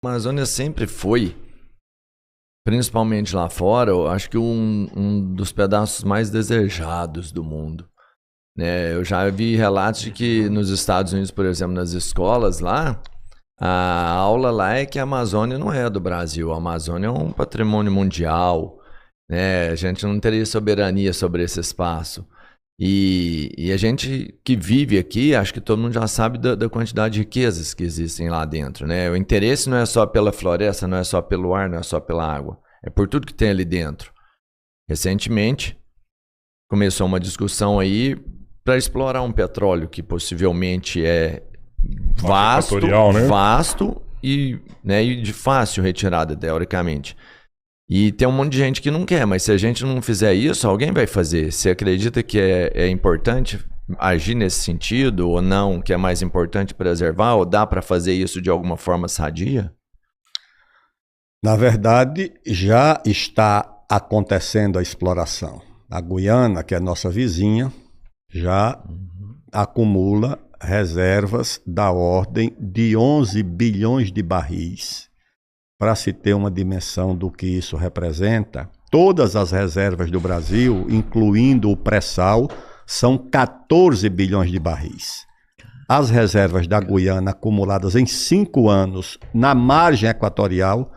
A Amazônia sempre foi, principalmente lá fora, eu acho que um dos pedaços mais desejados do mundo, né? Eu já vi relatos de que nos Estados Unidos, por exemplo, nas escolas lá, a aula lá é que a Amazônia não é do Brasil, a Amazônia é um patrimônio mundial, né? A gente não teria soberania sobre esse espaço. E a gente que vive aqui, acho que todo mundo já sabe da quantidade de riquezas que existem lá dentro, né? O interesse não é só pela floresta, não é só pelo ar, não é só pela água. É por tudo que tem ali dentro. Recentemente, começou uma discussão aí para explorar um petróleo que possivelmente é vasto, né? vasto e de fácil retirada, teoricamente. E tem um monte de gente que não quer, mas se a gente não fizer isso, alguém vai fazer. Você acredita que é importante agir nesse sentido ou não, que é mais importante preservar, ou dá para fazer isso de alguma forma sadia? Na verdade, já está acontecendo a exploração. A Guiana, que é nossa vizinha, já acumula reservas da ordem de 11 bilhões de barris. Para se ter uma dimensão do que isso representa, todas as reservas do Brasil, incluindo o pré-sal, são 14 bilhões de barris. As reservas da Guiana acumuladas em 5 anos na margem equatorial,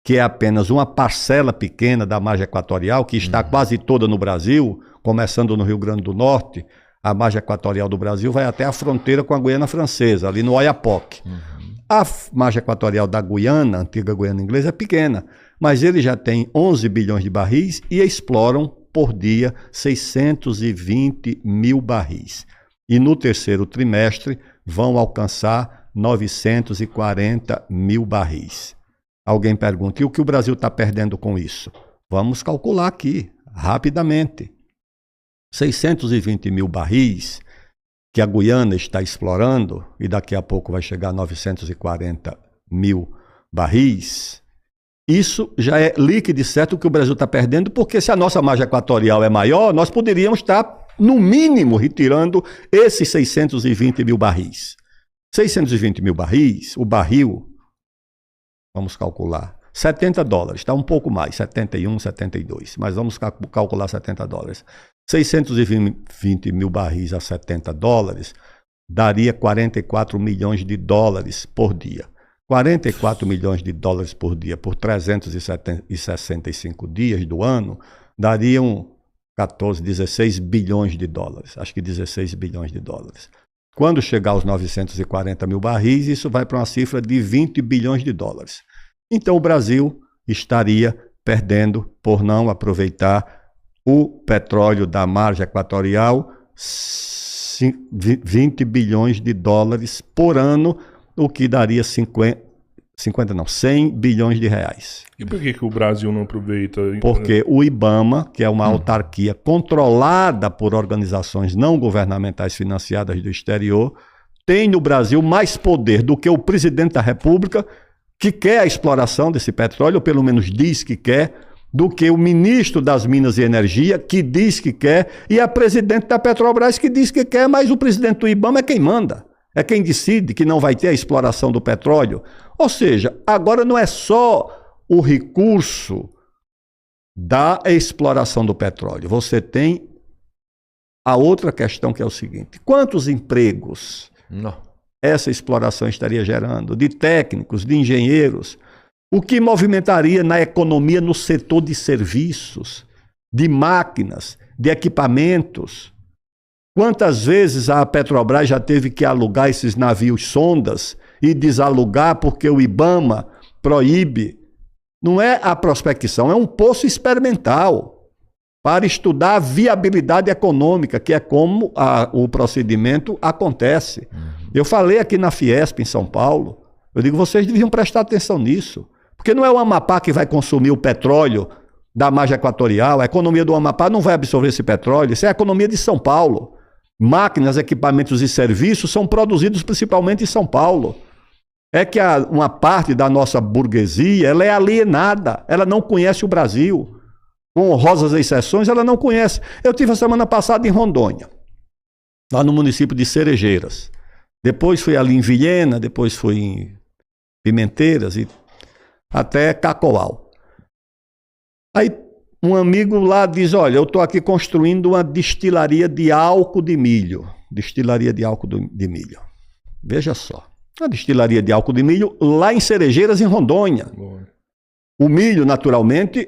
que é apenas uma parcela pequena da margem equatorial, que está quase toda no Brasil, começando no Rio Grande do Norte, a margem equatorial do Brasil vai até a fronteira com a Guiana Francesa, ali no Oiapoque. A margem equatorial da Guiana, antiga Guiana inglesa, é pequena, mas eles já têm 11 bilhões de barris e exploram por dia 620 mil barris. E no terceiro trimestre vão alcançar 940 mil barris. Alguém pergunta, e o que o Brasil está perdendo com isso? Vamos calcular aqui, rapidamente. 620 mil barris que a Guiana está explorando, e daqui a pouco vai chegar a 940 mil barris, isso já é líquido e certo que o Brasil está perdendo, porque se a nossa margem equatorial é maior, nós poderíamos estar, no mínimo, retirando esses 620 mil barris. 620 mil barris, o barril, vamos calcular, $70, está um pouco mais, 71, 72, mas vamos calcular $70. 620 mil barris a $70 daria 44 milhões de dólares por dia. 44 milhões de dólares por dia por 365 dias do ano dariam 16 bilhões de dólares. Acho que 16 bilhões de dólares. Quando chegar aos 940 mil barris, isso vai para uma cifra de 20 bilhões de dólares. Então o Brasil estaria perdendo por não aproveitar o petróleo da margem equatorial, 20 bilhões de dólares por ano, o que daria 100 bilhões de reais. E por que o Brasil não aproveita? Porque o IBAMA, que é uma autarquia controlada por organizações não governamentais financiadas do exterior, tem no Brasil mais poder do que o presidente da República, que quer a exploração desse petróleo, ou pelo menos diz que quer, do que o ministro das Minas e Energia, que diz que quer, e a presidente da Petrobras, que diz que quer, mas o presidente do IBAMA é quem manda, é quem decide que não vai ter a exploração do petróleo. Ou seja, agora não é só o recurso da exploração do petróleo, você tem a outra questão, que é o seguinte: quantos empregos essa exploração estaria gerando, de técnicos, de engenheiros? O que movimentaria na economia no setor de serviços, de máquinas, de equipamentos? Quantas vezes a Petrobras já teve que alugar esses navios sondas e desalugar porque o IBAMA proíbe? Não é a prospecção, é um poço experimental para estudar a viabilidade econômica, que é como o procedimento acontece. Eu falei aqui na Fiesp, em São Paulo, eu digo, vocês deviam prestar atenção nisso. Porque não é o Amapá que vai consumir o petróleo da margem equatorial, a economia do Amapá não vai absorver esse petróleo, isso é a economia de São Paulo. Máquinas, equipamentos e serviços são produzidos principalmente em São Paulo. É que uma parte da nossa burguesia, ela é alienada, ela não conhece o Brasil. Com honrosas exceções, ela não conhece. Eu estive a semana passada em Rondônia, lá no município de Cerejeiras. Depois fui ali em Vilhena, depois fui em Pimenteiras e até Cacoal. Aí um amigo lá diz, olha, eu estou aqui construindo uma destilaria de álcool de milho. Destilaria de álcool de milho. Veja só. A destilaria de álcool de milho lá em Cerejeiras, em Rondônia. O milho, naturalmente,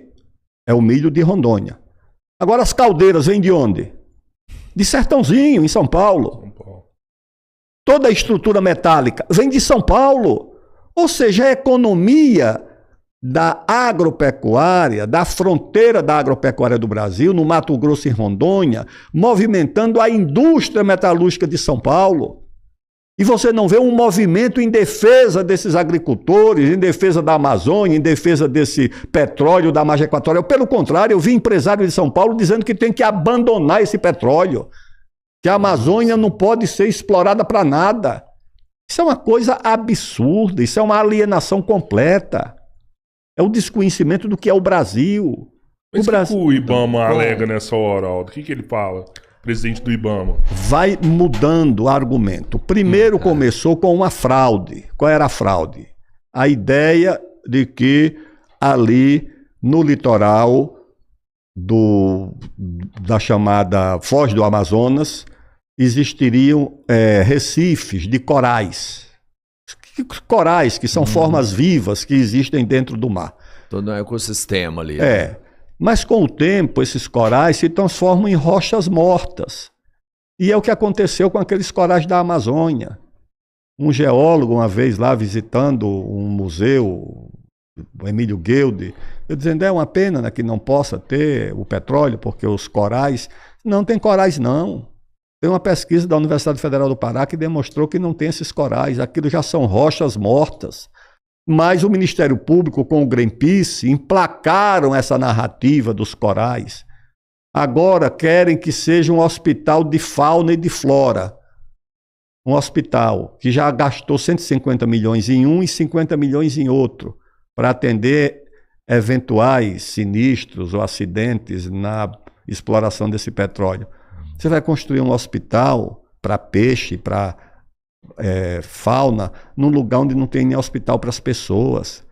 é o milho de Rondônia. Agora as caldeiras vêm de onde? De Sertãozinho, em São Paulo. Toda a estrutura metálica vem de São Paulo. Ou seja, a economia da agropecuária, da fronteira da agropecuária do Brasil, no Mato Grosso e Rondônia, movimentando a indústria metalúrgica de São Paulo. E você não vê um movimento em defesa desses agricultores, em defesa da Amazônia, em defesa desse petróleo da margem equatorial. Pelo contrário, eu vi empresários de São Paulo dizendo que tem que abandonar esse petróleo, que a Amazônia não pode ser explorada para nada. Isso é uma coisa absurda, isso é uma alienação completa. É o desconhecimento do que é o Brasil. Mas o que o IBAMA alega nessa hora, Aldo? O que ele fala? Presidente do IBAMA. Vai mudando o argumento. Primeiro começou com uma fraude. Qual era a fraude? A ideia de que ali no litoral da chamada Foz do Amazonas existiriam recifes de corais. Corais, que são formas vivas que existem dentro do mar. Todo um ecossistema ali. Mas com o tempo, esses corais se transformam em rochas mortas. E é o que aconteceu com aqueles corais da Amazônia. Um geólogo, uma vez lá visitando um museu, o Emílio Guilde, eu dizendo, é uma pena, né, que não possa ter o petróleo, porque os corais... Não tem corais, não. Tem uma pesquisa da Universidade Federal do Pará que demonstrou que não tem esses corais. Aquilo já são rochas mortas. Mas o Ministério Público, com o Greenpeace, emplacaram essa narrativa dos corais. Agora querem que seja um hospital de fauna e de flora. Um hospital que já gastou 150 milhões em um e 50 milhões em outro, para atender eventuais sinistros ou acidentes na exploração desse petróleo. Você vai construir um hospital para peixe, para fauna, num lugar onde não tem nem hospital para as pessoas,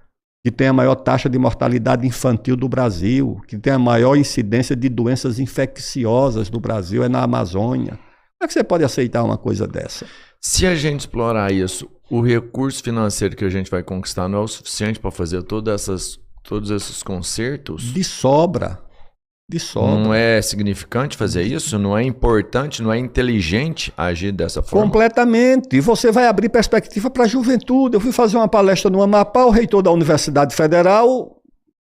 que tem a maior taxa de mortalidade infantil do Brasil, que tem a maior incidência de doenças infecciosas do Brasil, é na Amazônia. Como é que você pode aceitar uma coisa dessa? Se a gente explorar isso, o recurso financeiro que a gente vai conquistar não é o suficiente para fazer todos esses concertos? De sobra. De sobra. Não é significante fazer isso? Não é importante, não é inteligente agir dessa forma? Completamente. E você vai abrir perspectiva para a juventude. Eu fui fazer uma palestra no Amapá, o reitor da Universidade Federal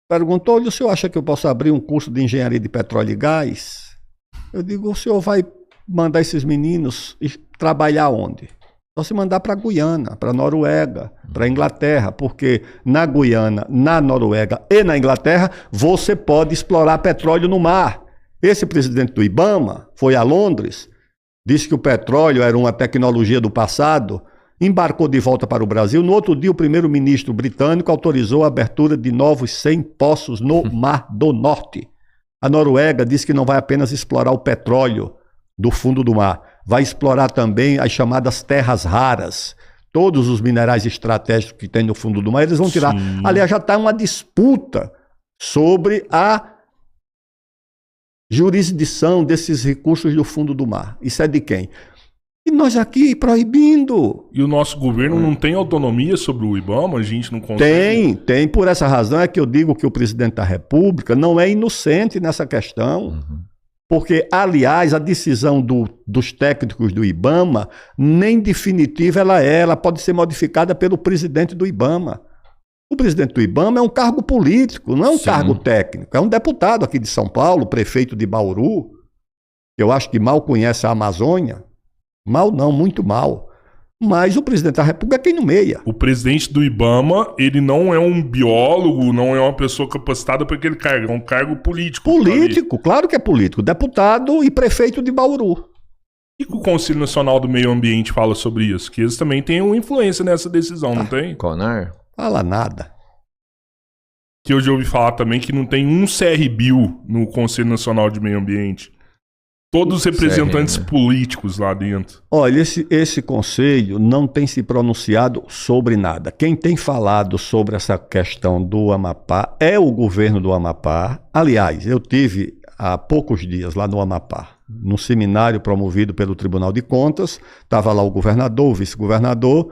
perguntou-lhe, o senhor acha que eu posso abrir um curso de engenharia de petróleo e gás? Eu digo, o senhor vai mandar esses meninos trabalhar onde? Só se mandar para a Guiana, para a Noruega, para a Inglaterra, porque na Guiana, na Noruega e na Inglaterra, você pode explorar petróleo no mar. Esse presidente do IBAMA foi a Londres, disse que o petróleo era uma tecnologia do passado, embarcou de volta para o Brasil. No outro dia, o primeiro-ministro britânico autorizou a abertura de novos 100 poços no Mar do Norte. A Noruega disse que não vai apenas explorar o petróleo do fundo do mar, vai explorar também as chamadas terras raras. Todos os minerais estratégicos que tem no fundo do mar, eles vão tirar. Sim. Aliás, já está uma disputa sobre a jurisdição desses recursos do fundo do mar. Isso é de quem? E nós aqui proibindo. E o nosso governo não tem autonomia sobre o IBAMA? A gente não consegue... Tem. Por essa razão é que eu digo que o presidente da República não é inocente nessa questão. Porque, aliás, a decisão dos técnicos do IBAMA, nem definitiva ela pode ser modificada pelo presidente do IBAMA. O presidente do IBAMA é um cargo político, não é um cargo técnico. É um deputado aqui de São Paulo, prefeito de Bauru, que eu acho que mal conhece a Amazônia. Mal não, muito mal. Mas o presidente da República é quem nomeia. O presidente do IBAMA, ele não é um biólogo, não é uma pessoa capacitada para aquele cargo, é um cargo político. Político, claro que é político. Deputado e prefeito de Bauru. E o Conselho Nacional do Meio Ambiente fala sobre isso? Que eles também têm uma influência nessa decisão, não tem? CONAR? Fala nada. Que eu já ouvi falar também que não tem um CRBio no Conselho Nacional de Meio Ambiente. Todos os representantes políticos lá dentro. Olha, esse conselho não tem se pronunciado sobre nada. Quem tem falado sobre essa questão do Amapá é o governo do Amapá. Aliás, eu tive há poucos dias lá no Amapá, num seminário promovido pelo Tribunal de Contas. Estava lá o governador, o vice-governador.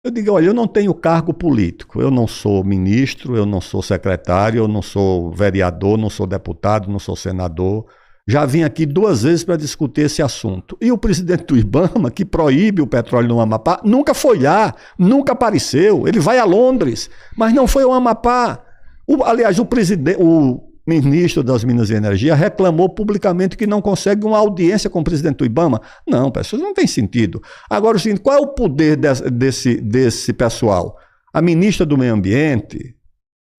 Eu digo, olha, eu não tenho cargo político. Eu não sou ministro, eu não sou secretário, eu não sou vereador, não sou deputado, não sou senador. Já vim aqui 2 vezes para discutir esse assunto. E o presidente do IBAMA, que proíbe o petróleo no Amapá, nunca foi lá, nunca apareceu. Ele vai a Londres, mas não foi ao Amapá. Aliás, o ministro das Minas e Energia reclamou publicamente que não consegue uma audiência com o presidente do IBAMA. Não, pessoal, não tem sentido. Agora, o seguinte, qual é o poder desse pessoal? A ministra do Meio Ambiente,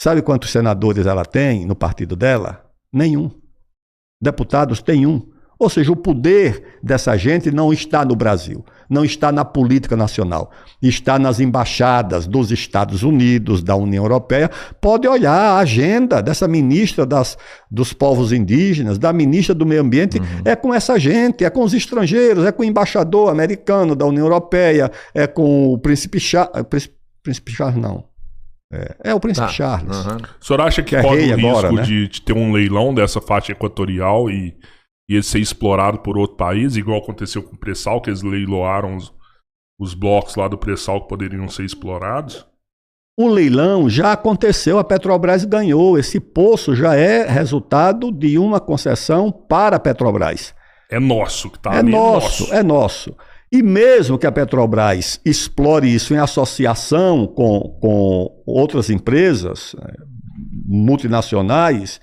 sabe quantos senadores ela tem no partido dela? Nenhum. Deputados tem 1. Ou seja, o poder dessa gente não está no Brasil, não está na política nacional, está nas embaixadas dos Estados Unidos, da União Europeia. Pode olhar a agenda dessa ministra dos povos indígenas, da ministra do Meio Ambiente, é com essa gente, é com os estrangeiros, é com o embaixador americano da União Europeia, é com o príncipe Charles, não. É o príncipe Charles. O senhor acha que corre o risco de ter um leilão dessa faixa equatorial e ele ser explorado por outro país, igual aconteceu com o pré-sal, que eles leiloaram os blocos lá do pré-sal que poderiam ser explorados? O leilão já aconteceu, a Petrobras ganhou. Esse poço já é resultado de uma concessão para a Petrobras. É nosso que está ali. É nosso. E mesmo que a Petrobras explore isso em associação com outras empresas multinacionais,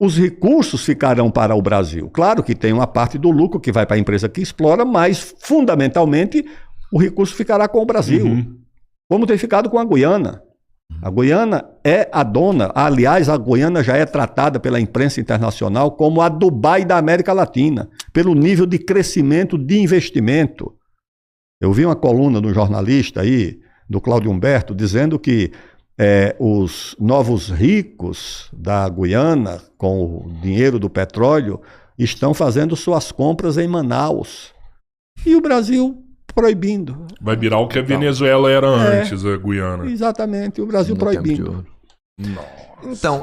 os recursos ficarão para o Brasil. Claro que tem uma parte do lucro que vai para a empresa que explora, mas fundamentalmente o recurso ficará com o Brasil. Como tem ficado com a Guiana. A Guiana é a dona. Aliás, a Guiana já é tratada pela imprensa internacional como a Dubai da América Latina, pelo nível de crescimento de investimento. Eu vi uma coluna do jornalista aí, do Cláudio Humberto, dizendo que os novos ricos da Guiana, com o dinheiro do petróleo, estão fazendo suas compras em Manaus. E o Brasil proibindo. Vai virar o que a Venezuela era antes, a Guiana. Exatamente, o Brasil proibindo. Então,